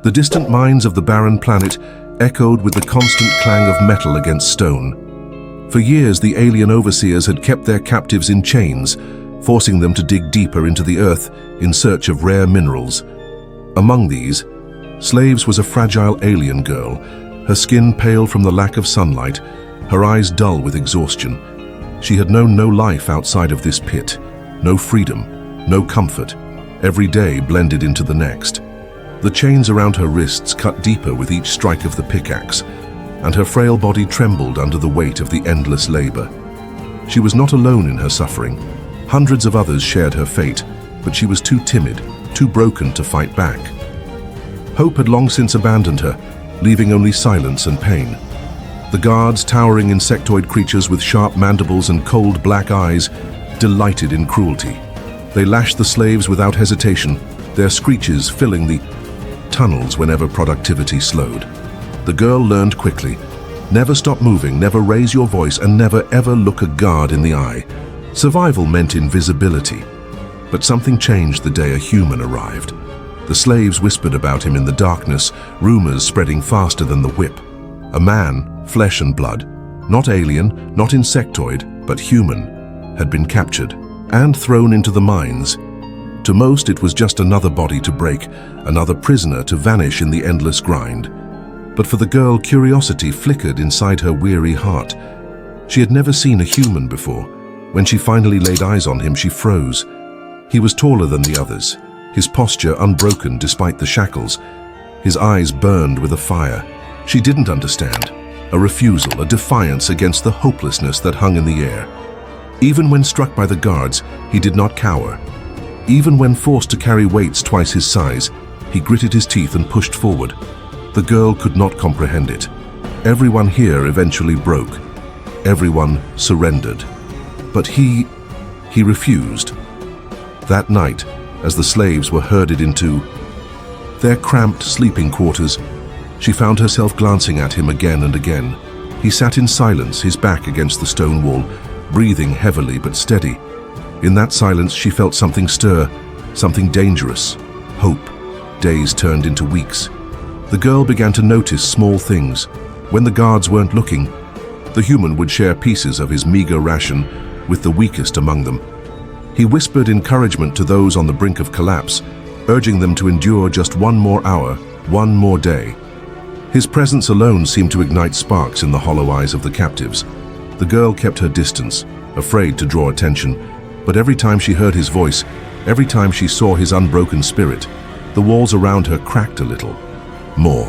The distant mines of the barren planet echoed with the constant clang of metal against stone. For years, the alien overseers had kept their captives in chains, forcing them to dig deeper into the earth in search of rare minerals. Among these, slaves was a fragile alien girl, her skin pale from the lack of sunlight, her eyes dull with exhaustion. She had known no life outside of this pit, no freedom, no comfort. Every day blended into the next. The chains around her wrists cut deeper with each strike of the pickaxe, and her frail body trembled under the weight of the endless labor. She was not alone in her suffering. Hundreds of others shared her fate, but she was too timid, too broken to fight back. Hope had long since abandoned her, leaving only silence and pain. The guards, towering insectoid creatures with sharp mandibles and cold black eyes, delighted in cruelty. They lashed the slaves without hesitation, their screeches filling the tunnels whenever productivity slowed. The girl learned quickly. Never stop moving, never raise your voice, and never ever look a guard in the eye. Survival meant invisibility. But something changed the day a human arrived. The slaves whispered about him in the darkness, rumors spreading faster than the whip. A man, flesh and blood, not alien, not insectoid, but human, had been captured and thrown into the mines. To most, it was just another body to break, another prisoner to vanish in the endless grind. But for the girl, curiosity flickered inside her weary heart. She had never seen a human before. When she finally laid eyes on him, she froze. He was taller than the others, his posture unbroken despite the shackles. His eyes burned with a fire. She didn't understand. A refusal, a defiance against the hopelessness that hung in the air. Even when struck by the guards, he did not cower. Even when forced to carry weights twice his size, he gritted his teeth and pushed forward. The girl could not comprehend it. Everyone here eventually broke. Everyone surrendered. But he refused. That night, as the slaves were herded into their cramped sleeping quarters, she found herself glancing at him again and again. He sat in silence, his back against the stone wall, breathing heavily but steady. In that silence, she felt something stir, something dangerous. Hope. Days turned into weeks. The girl began to notice small things. When the guards weren't looking, the human would share pieces of his meager ration with the weakest among them. He whispered encouragement to those on the brink of collapse, urging them to endure just one more hour, one more day. His presence alone seemed to ignite sparks in the hollow eyes of the captives. The girl kept her distance, afraid to draw attention, but every time she heard his voice, every time she saw his unbroken spirit, the walls around her cracked a little. More.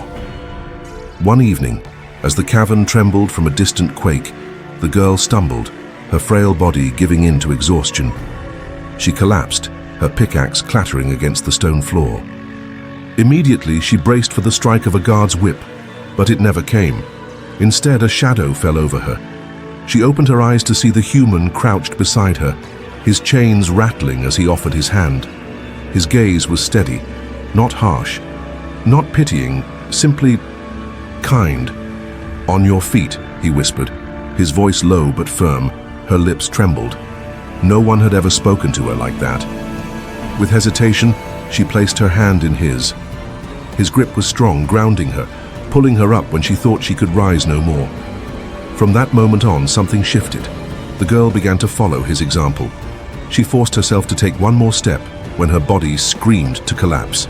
One evening, as the cavern trembled from a distant quake, the girl stumbled, her frail body giving in to exhaustion. She collapsed, her pickaxe clattering against the stone floor. Immediately, she braced for the strike of a guard's whip, but it never came. Instead, a shadow fell over her. She opened her eyes to see the human crouched beside her, his chains rattling as he offered his hand. His gaze was steady, not harsh, not pitying, simply kind. "On your feet," he whispered, his voice low but firm. Her lips trembled. No one had ever spoken to her like that. With hesitation, she placed her hand in his. His grip was strong, grounding her, pulling her up when she thought she could rise no more. From that moment on, something shifted. The girl began to follow his example. She forced herself to take one more step when her body screamed to collapse.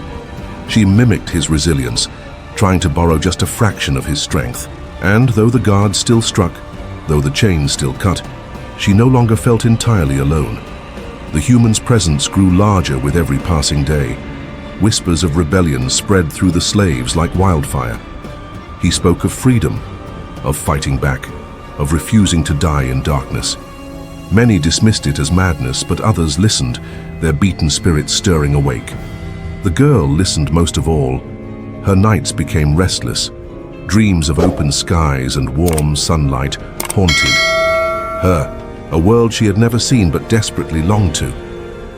She mimicked his resilience, trying to borrow just a fraction of his strength. And though the guards still struck, though the chains still cut, she no longer felt entirely alone. The human's presence grew larger with every passing day. Whispers of rebellion spread through the slaves like wildfire. He spoke of freedom, of fighting back, of refusing to die in darkness. Many dismissed it as madness, but others listened, their beaten spirits stirring awake. The girl listened most of all. Her nights became restless. Dreams of open skies and warm sunlight haunted her, a world she had never seen but desperately longed to.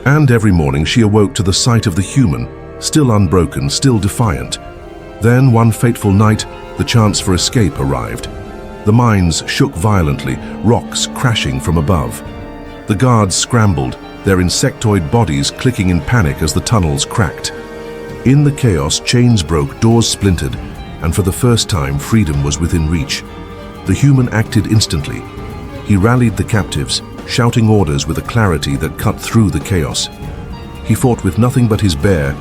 And every morning she awoke to the sight of the human, still unbroken, still defiant. Then, one fateful night, the chance for escape arrived. The mines shook violently, rocks crashing from above. The guards scrambled, their insectoid bodies clicking in panic as the tunnels cracked. In the chaos, chains broke, doors splintered, and for the first time, freedom was within reach. The human acted instantly. He rallied the captives, shouting orders with a clarity that cut through the chaos. He fought with nothing but his bare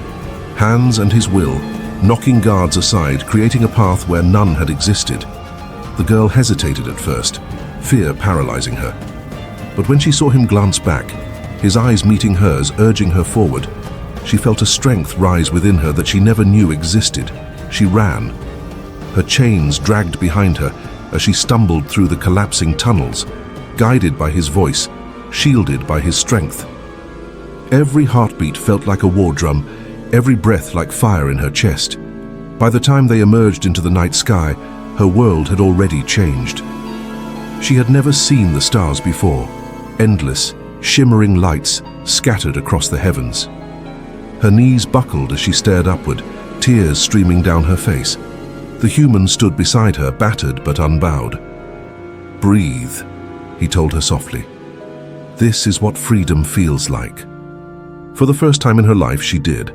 hands and his will, knocking guards aside, creating a path where none had existed. The girl hesitated at first, fear paralyzing her. But when she saw him glance back, his eyes meeting hers, urging her forward, she felt a strength rise within her that she never knew existed. She ran. Her chains dragged behind her as she stumbled through the collapsing tunnels, guided by his voice, shielded by his strength. Every heartbeat felt like a war drum, every breath like fire in her chest. By the time they emerged into the night sky, her world had already changed. She had never seen the stars before, endless, shimmering lights scattered across the heavens. Her knees buckled as she stared upward, tears streaming down her face. The human stood beside her, battered but unbowed. "Breathe," he told her softly. "This is what freedom feels like." For the first time in her life, she did.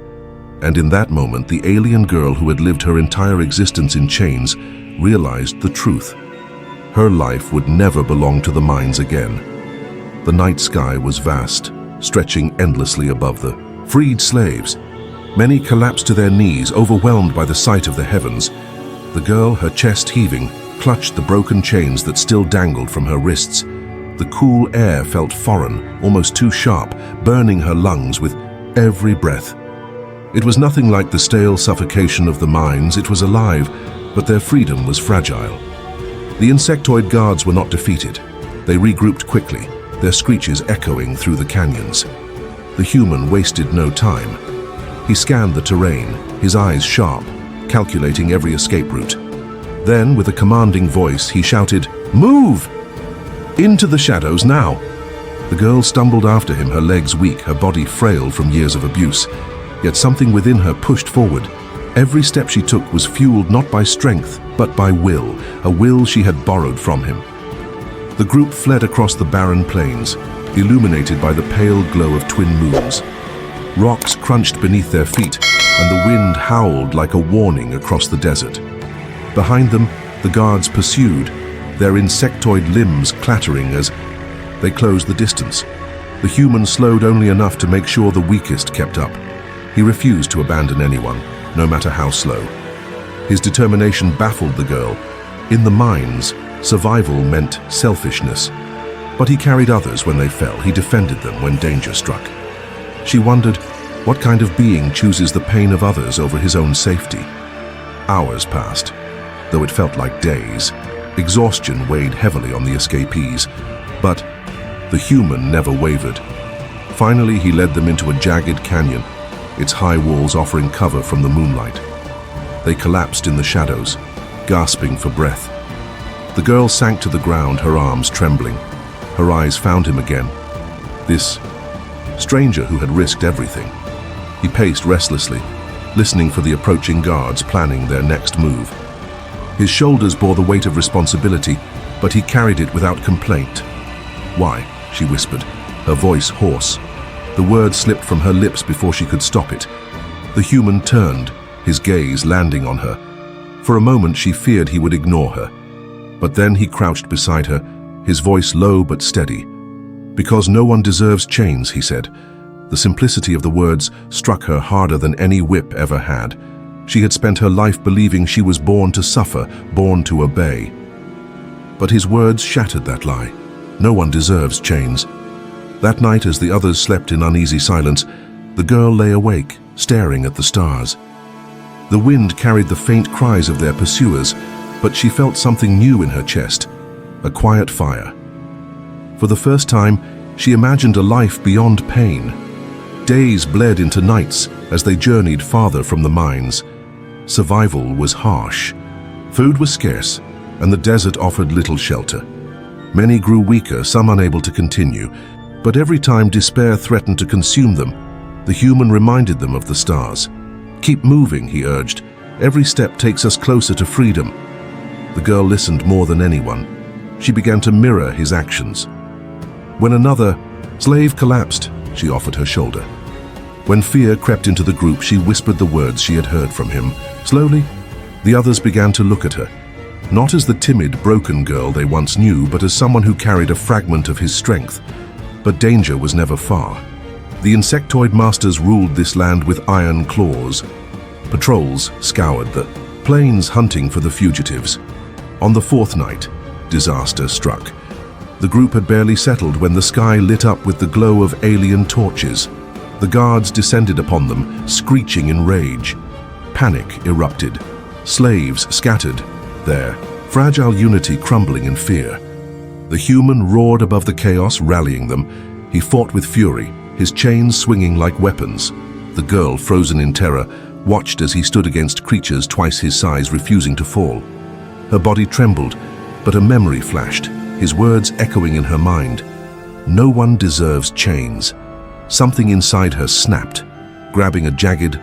And in that moment, the alien girl who had lived her entire existence in chains realized the truth. Her life would never belong to the mines again. The night sky was vast, stretching endlessly above the freed slaves. Many collapsed to their knees, overwhelmed by the sight of the heavens. The girl, her chest heaving, clutched the broken chains that still dangled from her wrists. The cool air felt foreign, almost too sharp, burning her lungs with every breath. It was nothing like the stale suffocation of the mines. It was alive, but their freedom was fragile. The insectoid guards were not defeated. They regrouped quickly, their screeches echoing through the canyons. The human wasted no time. He scanned the terrain, his eyes sharp, calculating every escape route. Then, with a commanding voice, he shouted, "Move! Into the shadows now!" The girl stumbled after him, her legs weak, her body frail from years of abuse. Yet something within her pushed forward. Every step she took was fueled not by strength, but by will, a will she had borrowed from him. The group fled across the barren plains, illuminated by the pale glow of twin moons. Rocks crunched beneath their feet, and the wind howled like a warning across the desert. Behind them, the guards pursued, their insectoid limbs clattering as they closed the distance. The human slowed only enough to make sure the weakest kept up. He refused to abandon anyone, no matter how slow. His determination baffled the girl. In the mines, survival meant selfishness. But he carried others when they fell. He defended them when danger struck. She wondered, what kind of being chooses the pain of others over his own safety? Hours passed, though it felt like days. Exhaustion weighed heavily on the escapees, but the human never wavered. Finally, he led them into a jagged canyon, its high walls offering cover from the moonlight. They collapsed in the shadows, gasping for breath. The girl sank to the ground, her arms trembling. Her eyes found him again. This stranger who had risked everything. He paced restlessly, listening for the approaching guards planning their next move. His shoulders bore the weight of responsibility, but he carried it without complaint. "Why?" she whispered, her voice hoarse. The word slipped from her lips before she could stop it. The human turned, his gaze landing on her. For a moment she feared he would ignore her. But then he crouched beside her, his voice low but steady. "Because no one deserves chains," he said. The simplicity of the words struck her harder than any whip ever had. She had spent her life believing she was born to suffer, born to obey. But his words shattered that lie. No one deserves chains. That night, as the others slept in uneasy silence, the girl lay awake, staring at the stars. The wind carried the faint cries of their pursuers, but she felt something new in her chest, a quiet fire. For the first time, she imagined a life beyond pain. Days bled into nights as they journeyed farther from the mines. Survival was harsh. Food was scarce, and the desert offered little shelter. Many grew weaker, some unable to continue, but every time despair threatened to consume them, the human reminded them of the stars. "Keep moving," he urged. "Every step takes us closer to freedom." The girl listened more than anyone. She began to mirror his actions. When another slave collapsed, she offered her shoulder. When fear crept into the group, she whispered the words she had heard from him. Slowly, the others began to look at her, not as the timid, broken girl they once knew, but as someone who carried a fragment of his strength. But danger was never far. The insectoid masters ruled this land with iron claws. Patrols scoured the plains hunting for the fugitives. On the fourth night, disaster struck. The group had barely settled when the sky lit up with the glow of alien torches. The guards descended upon them, screeching in rage. Panic erupted. Slaves scattered, their fragile unity crumbling in fear. The human roared above the chaos, rallying them. He fought with fury, his chains swinging like weapons. The girl, frozen in terror, watched as he stood against creatures twice his size, refusing to fall. Her body trembled, but a memory flashed, his words echoing in her mind. No one deserves chains. Something inside her snapped. Grabbing a jagged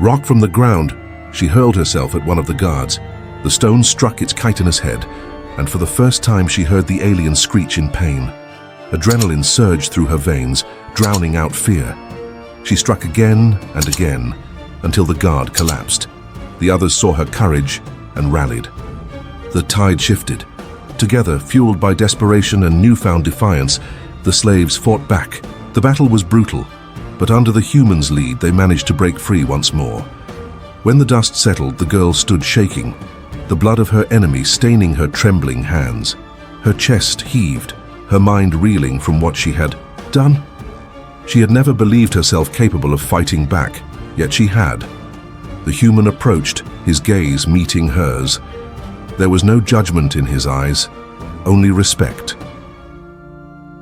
rock from the ground, she hurled herself at one of the guards. The stone struck its chitinous head, and for the first time she heard the alien screech in pain. Adrenaline surged through her veins, drowning out fear. She struck again and again, until the guard collapsed. The others saw her courage and rallied. The tide shifted. Together, fueled by desperation and newfound defiance, the slaves fought back. The battle was brutal, but under the humans' lead, they managed to break free once more. When the dust settled, the girl stood shaking, the blood of her enemy staining her trembling hands. Her chest heaved, her mind reeling from what she had done. She had never believed herself capable of fighting back, yet she had. The human approached, his gaze meeting hers. There was no judgment in his eyes, only respect.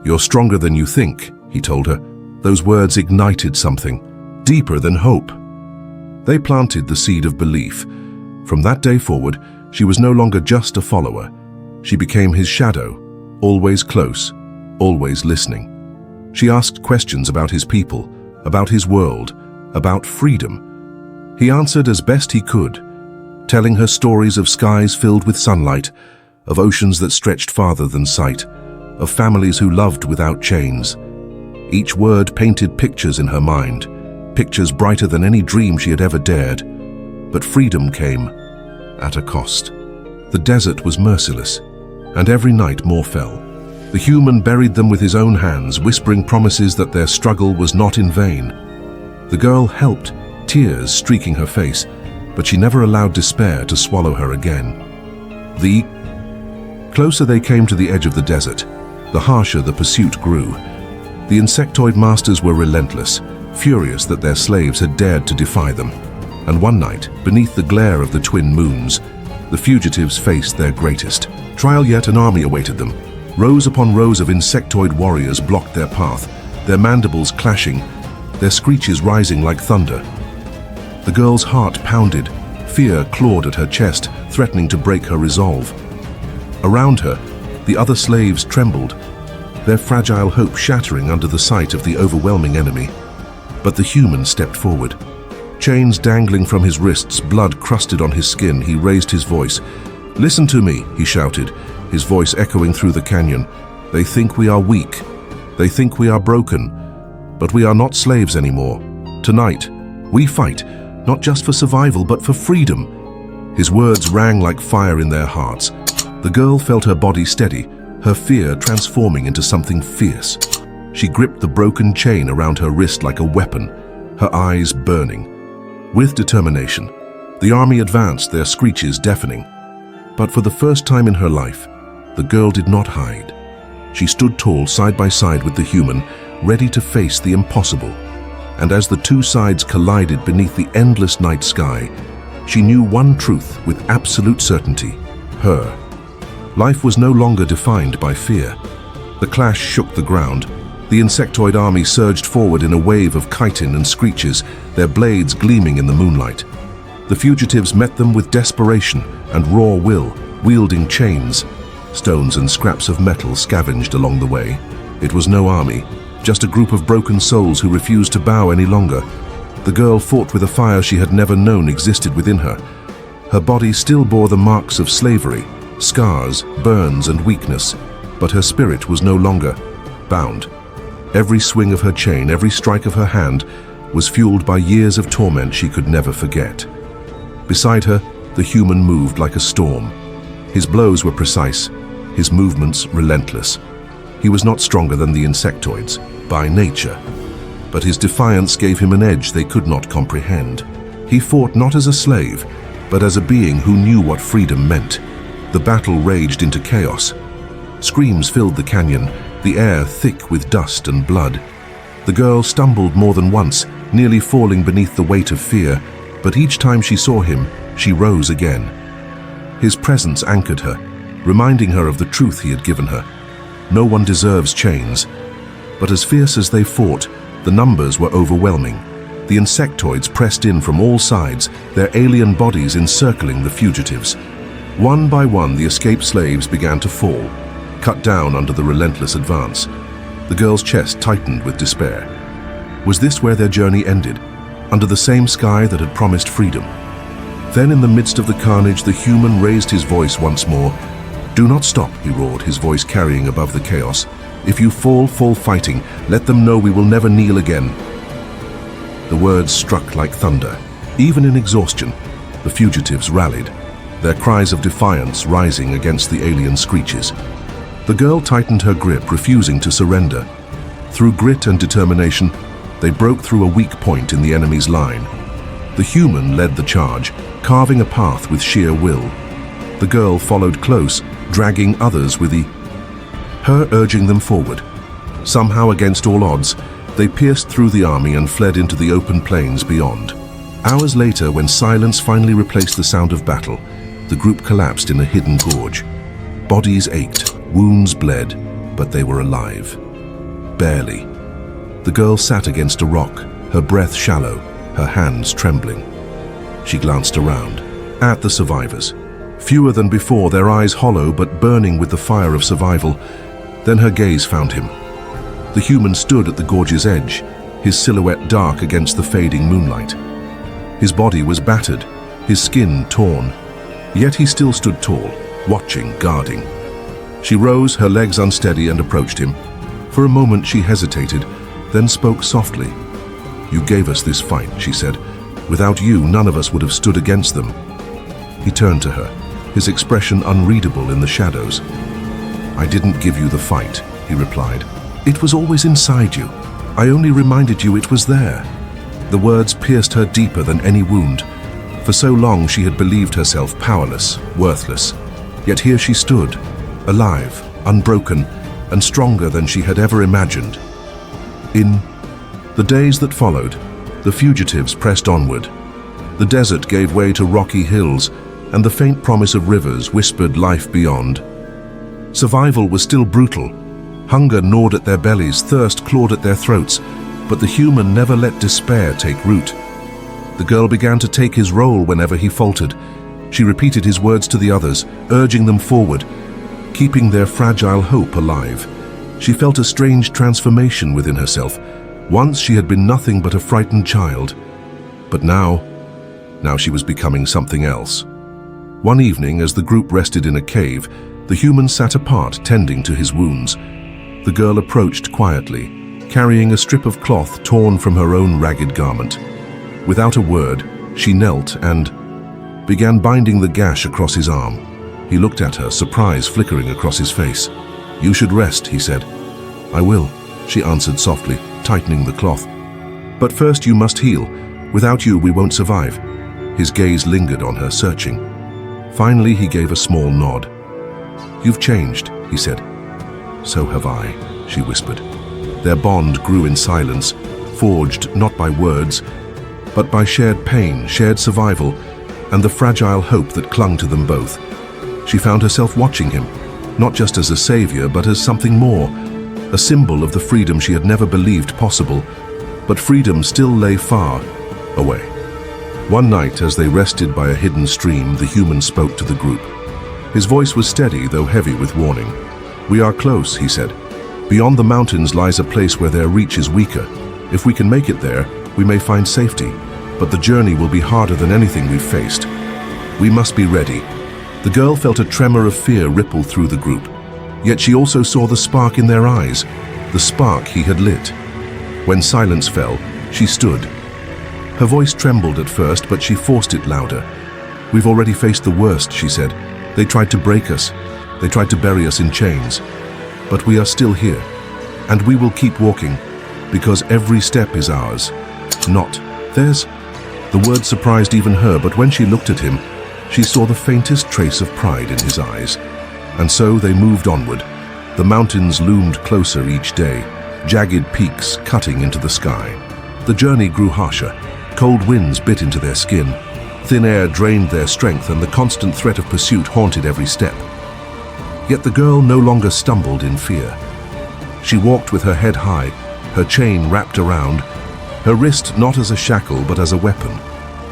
"You're stronger than you think," he told her. Those words ignited something deeper than hope. They planted the seed of belief. From that day forward, she was no longer just a follower. She became his shadow, always close, always listening. She asked questions about his people, about his world, about freedom. He answered as best he could, telling her stories of skies filled with sunlight, of oceans that stretched farther than sight, of families who loved without chains. Each word painted pictures in her mind, pictures brighter than any dream she had ever dared. But freedom came at a cost. The desert was merciless, and every night more fell. The human buried them with his own hands, whispering promises that their struggle was not in vain. The girl helped, tears streaking her face, but she never allowed despair to swallow her again. The closer they came to the edge of the desert, the harsher the pursuit grew. The insectoid masters were relentless, furious that their slaves had dared to defy them. And one night, beneath the glare of the twin moons, the fugitives faced their greatest trial yet. An army awaited them. Rows upon rows of insectoid warriors blocked their path, their mandibles clashing, their screeches rising like thunder. The girl's heart pounded. Fear clawed at her chest, threatening to break her resolve. Around her, the other slaves trembled, their fragile hope shattering under the sight of the overwhelming enemy. But the human stepped forward. Chains dangling from his wrists, blood crusted on his skin, he raised his voice. "Listen to me," he shouted, his voice echoing through the canyon. "They think we are weak. They think we are broken. But we are not slaves anymore. Tonight, we fight, not just for survival, but for freedom." His words rang like fire in their hearts. The girl felt her body steady, her fear transforming into something fierce. She gripped the broken chain around her wrist like a weapon, her eyes burning. With determination, the army advanced, their screeches deafening. But for the first time in her life, the girl did not hide. She stood tall side by side with the human, ready to face the impossible. And as the two sides collided beneath the endless night sky, she knew one truth with absolute certainty: her life was no longer defined by fear. The clash shook the ground. The insectoid army surged forward in a wave of chitin and screeches, their blades gleaming in the moonlight. The fugitives met them with desperation and raw will, wielding chains. Stones and scraps of metal scavenged along the way. It was no army, just a group of broken souls who refused to bow any longer. The girl fought with a fire she had never known existed within her. Her body still bore the marks of slavery, scars, burns, and weakness, but her spirit was no longer bound. Every swing of her chain, every strike of her hand, was fueled by years of torment she could never forget. Beside her, the human moved like a storm. His blows were precise, his movements relentless. He was not stronger than the insectoids, by nature, but his defiance gave him an edge they could not comprehend. He fought not as a slave, but as a being who knew what freedom meant. The battle raged into chaos. Screams filled the canyon, the air thick with dust and blood. The girl stumbled more than once, nearly falling beneath the weight of fear, but each time she saw him, she rose again. His presence anchored her, reminding her of the truth he had given her. No one deserves chains. But as fierce as they fought, the numbers were overwhelming. The insectoids pressed in from all sides, their alien bodies encircling the fugitives. One by one, the escaped slaves began to fall, cut down under the relentless advance. The girl's chest tightened with despair. Was this where their journey ended, under the same sky that had promised freedom? Then, in the midst of the carnage, the human raised his voice once more. "Do not stop," he roared, his voice carrying above the chaos. "If you fall, fall fighting. Let them know we will never kneel again." The words struck like thunder. Even in exhaustion, the fugitives rallied, their cries of defiance rising against the alien screeches. The girl tightened her grip, refusing to surrender. Through grit and determination, they broke through a weak point in the enemy's line. The human led the charge, carving a path with sheer will. The girl followed close, dragging others with her urging them forward. Somehow, against all odds, they pierced through the army and fled into the open plains beyond. Hours later, when silence finally replaced the sound of battle, the group collapsed in a hidden gorge. Bodies ached, wounds bled, but they were alive. Barely. The girl sat against a rock, her breath shallow, her hands trembling. She glanced around, at the survivors. Fewer than before, their eyes hollow but burning with the fire of survival. Then her gaze found him. The human stood at the gorge's edge, his silhouette dark against the fading moonlight. His body was battered, his skin torn, yet he still stood tall, watching, guarding. She rose, her legs unsteady, and approached him. For a moment she hesitated, then spoke softly. "You gave us this fight," she said. "Without you, none of us would have stood against them." He turned to her, his expression unreadable in the shadows. "I didn't give you the fight," he replied. "It was always inside you. I only reminded you it was there." The words pierced her deeper than any wound. For so long she had believed herself powerless, worthless. Yet here she stood, alive, unbroken, and stronger than she had ever imagined. In the days that followed, the fugitives pressed onward. The desert gave way to rocky hills, and the faint promise of rivers whispered life beyond. Survival was still brutal. Hunger gnawed at their bellies, thirst clawed at their throats, but the human never let despair take root. The girl began to take his role whenever he faltered. She repeated his words to the others, urging them forward, keeping their fragile hope alive. She felt a strange transformation within herself. Once she had been nothing but a frightened child, but now she was becoming something else. One evening, as the group rested in a cave, the human sat apart, tending to his wounds. The girl approached quietly, carrying a strip of cloth torn from her own ragged garment. Without a word, she knelt and began binding the gash across his arm. He looked at her, surprise flickering across his face. "You should rest," he said. "I will," she answered softly, tightening the cloth. "But first you must heal. Without you, we won't survive." His gaze lingered on her, searching. Finally, he gave a small nod. "You've changed," he said. "So have I," she whispered. Their bond grew in silence, forged not by words, but by shared pain, shared survival, and the fragile hope that clung to them both. She found herself watching him, not just as a savior, but as something more, a symbol of the freedom she had never believed possible, but freedom still lay far away. One night, as they rested by a hidden stream, the human spoke to the group. His voice was steady, though heavy with warning. "We are close," he said. "Beyond the mountains lies a place where their reach is weaker. If we can make it there, we may find safety, but the journey will be harder than anything we've faced. We must be ready." The girl felt a tremor of fear ripple through the group. Yet she also saw the spark in their eyes, the spark he had lit. When silence fell, she stood, Her voice trembled at first, but she forced it louder. "We've already faced the worst," she said. "They tried to break us. They tried to bury us in chains. But we are still here. And we will keep walking, because every step is ours. Not theirs." The word surprised even her, but when she looked at him, she saw the faintest trace of pride in his eyes. And so they moved onward. The mountains loomed closer each day, jagged peaks cutting into the sky. The journey grew harsher. Cold winds bit into their skin. Thin air drained their strength, and the constant threat of pursuit haunted every step. Yet the girl no longer stumbled in fear. She walked with her head high, her chain wrapped around, her wrist not as a shackle but as a weapon.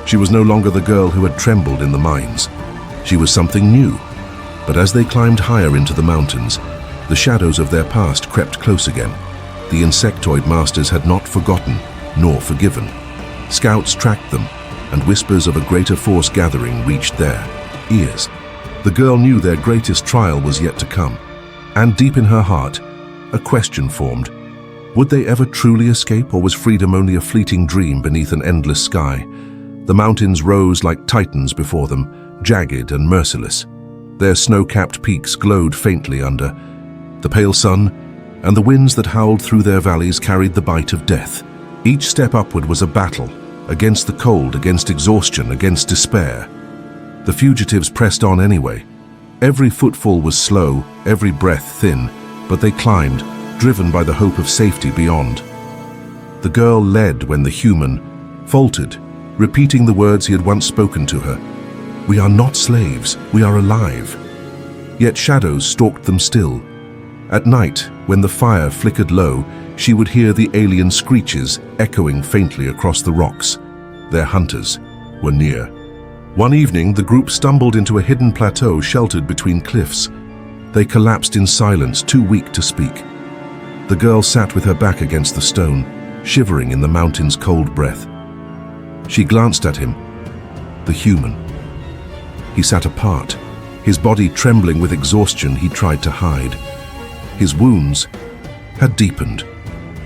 She was no longer the girl who had trembled in the mines. She was something new. But as they climbed higher into the mountains, the shadows of their past crept close again. The insectoid masters had not forgotten, nor forgiven. Scouts tracked them, and whispers of a greater force gathering reached their ears. The girl knew their greatest trial was yet to come, and deep in her heart, a question formed. Would they ever truly escape, or was freedom only a fleeting dream beneath an endless sky? The mountains rose like titans before them, jagged and merciless. Their snow-capped peaks glowed faintly under the pale sun, and the winds that howled through their valleys carried the bite of death. Each step upward was a battle, against the cold, against exhaustion, against despair. The fugitives pressed on anyway. Every footfall was slow, every breath thin, but they climbed, driven by the hope of safety beyond. The girl led when the human faltered, repeating the words he had once spoken to her. "We are not slaves, we are alive." Yet shadows stalked them still. At night, when the fire flickered low, she would hear the alien screeches echoing faintly across the rocks. Their hunters were near. One evening, the group stumbled into a hidden plateau sheltered between cliffs. They collapsed in silence, too weak to speak. The girl sat with her back against the stone, shivering in the mountain's cold breath. She glanced at him, the human. He sat apart, his body trembling with exhaustion he tried to hide. His wounds had deepened.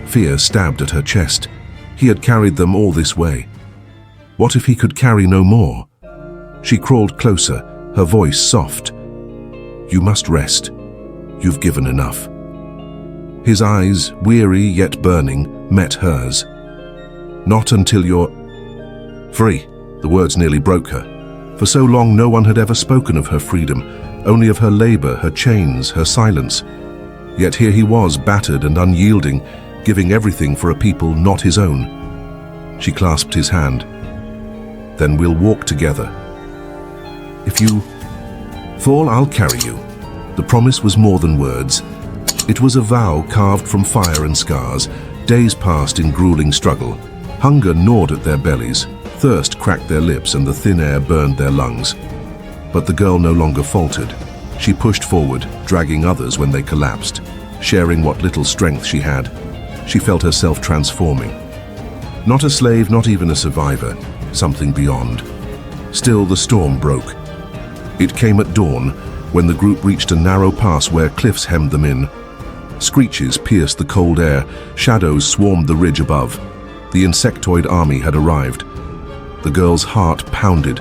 Fear stabbed at her chest. He had carried them all this way. What if he could carry no more? She crawled closer, her voice soft. "You must rest. You've given enough." His eyes, weary yet burning, met hers. "Not until you're free." The words nearly broke her. For so long no one had ever spoken of her freedom, only of her labor, her chains, her silence. Yet here he was, battered and unyielding, giving everything for a people not his own. She clasped his hand. "Then we'll walk together. If you fall, I'll carry you." The promise was more than words. It was a vow carved from fire and scars. Days passed in grueling struggle. Hunger gnawed at their bellies. Thirst cracked their lips, and the thin air burned their lungs. But the girl no longer faltered. She pushed forward, dragging others when they collapsed, sharing what little strength she had. She felt herself transforming. Not a slave, not even a survivor, something beyond. Still, the storm broke. It came at dawn, when the group reached a narrow pass where cliffs hemmed them in. Screeches pierced the cold air, shadows swarmed the ridge above. The insectoid army had arrived. The girl's heart pounded.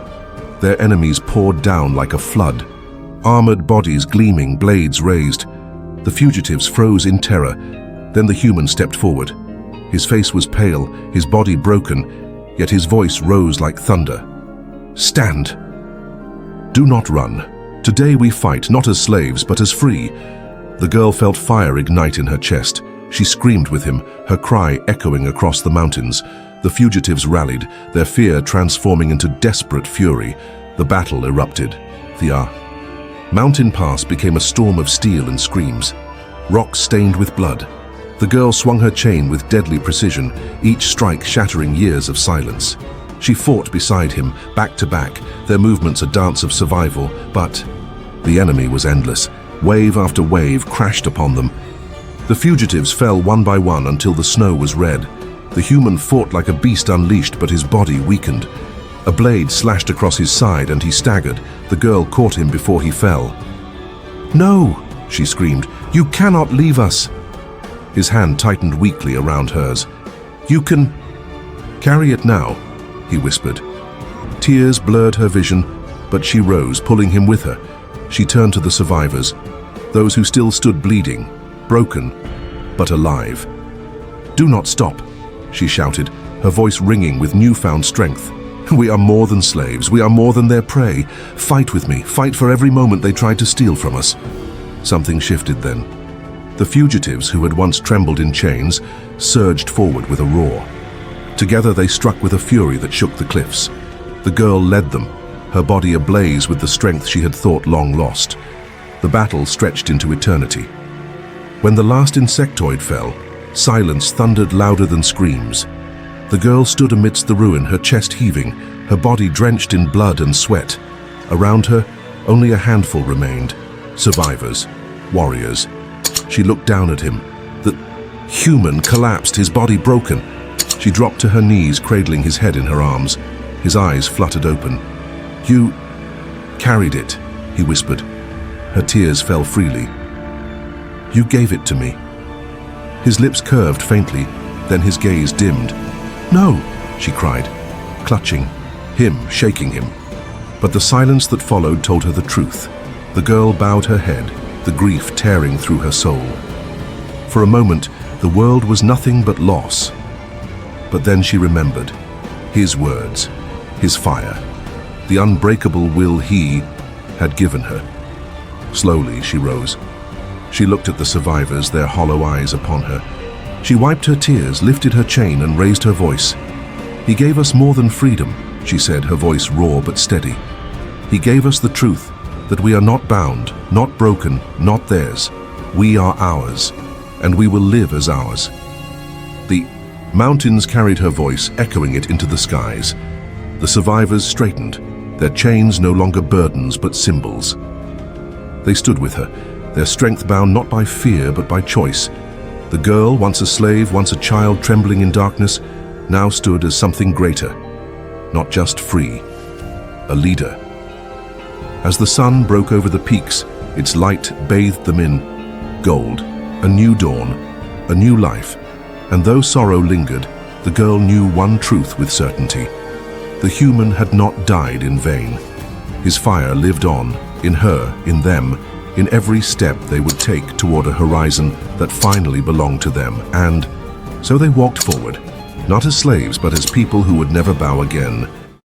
Their enemies poured down like a flood. Armored bodies gleaming, blades raised. The fugitives froze in terror. Then the human stepped forward. His face was pale, his body broken, yet his voice rose like thunder. "Stand! Do not run. Today we fight, not as slaves, but as free." The girl felt fire ignite in her chest. She screamed with him, her cry echoing across the mountains. The fugitives rallied, their fear transforming into desperate fury. The battle erupted. The mountain pass became a storm of steel and screams. Rocks stained with blood. The girl swung her chain with deadly precision, each strike shattering years of silence. She fought beside him, back to back, their movements a dance of survival, but the enemy was endless. Wave after wave crashed upon them. The fugitives fell one by one until the snow was red. The human fought like a beast unleashed, but his body weakened. A blade slashed across his side and he staggered. The girl caught him before he fell. "No!" she screamed. "You cannot leave us!" His hand tightened weakly around hers. "You can carry it now." he whispered. Tears blurred her vision, but she rose, pulling him with her. She turned to the survivors, those who still stood bleeding, broken, but alive. "Do not stop," she shouted, her voice ringing with newfound strength. "We are more than slaves. We are more than their prey. Fight with me. Fight for every moment they tried to steal from us." Something shifted then. The fugitives, who had once trembled in chains, surged forward with a roar. Together they struck with a fury that shook the cliffs. The girl led them, her body ablaze with the strength she had thought long lost. The battle stretched into eternity. When the last insectoid fell, silence thundered louder than screams. The girl stood amidst the ruin, her chest heaving, her body drenched in blood and sweat. Around her, only a handful remained. Survivors, warriors. She looked down at him. The human collapsed, his body broken. She dropped to her knees, cradling his head in her arms. His eyes fluttered open. "You carried it," he whispered. Her tears fell freely. "You gave it to me." His lips curved faintly, then his gaze dimmed. "No," she cried, clutching him, shaking him. But the silence that followed told her the truth. The girl bowed her head, the grief tearing through her soul. For a moment, the world was nothing but loss. But then she remembered his words, his fire, the unbreakable will he had given her. Slowly she rose. She looked at the survivors, their hollow eyes upon her. She wiped her tears, lifted her chain, and raised her voice. "He gave us more than freedom," she said, her voice raw but steady. "He gave us the truth, that we are not bound, not broken, not theirs. We are ours, and we will live as ours." The mountains carried her voice, echoing it into the skies. The survivors straightened, their chains no longer burdens but symbols. They stood with her, their strength bound not by fear but by choice. The girl, once a slave, once a child trembling in darkness, now stood as something greater, not just free, a leader. As the sun broke over the peaks, its light bathed them in gold, a new dawn, a new life. And though sorrow lingered, the girl knew one truth with certainty. The human had not died in vain. His fire lived on, in her, in them, in every step they would take toward a horizon that finally belonged to them. And so they walked forward, not as slaves, but as people who would never bow again.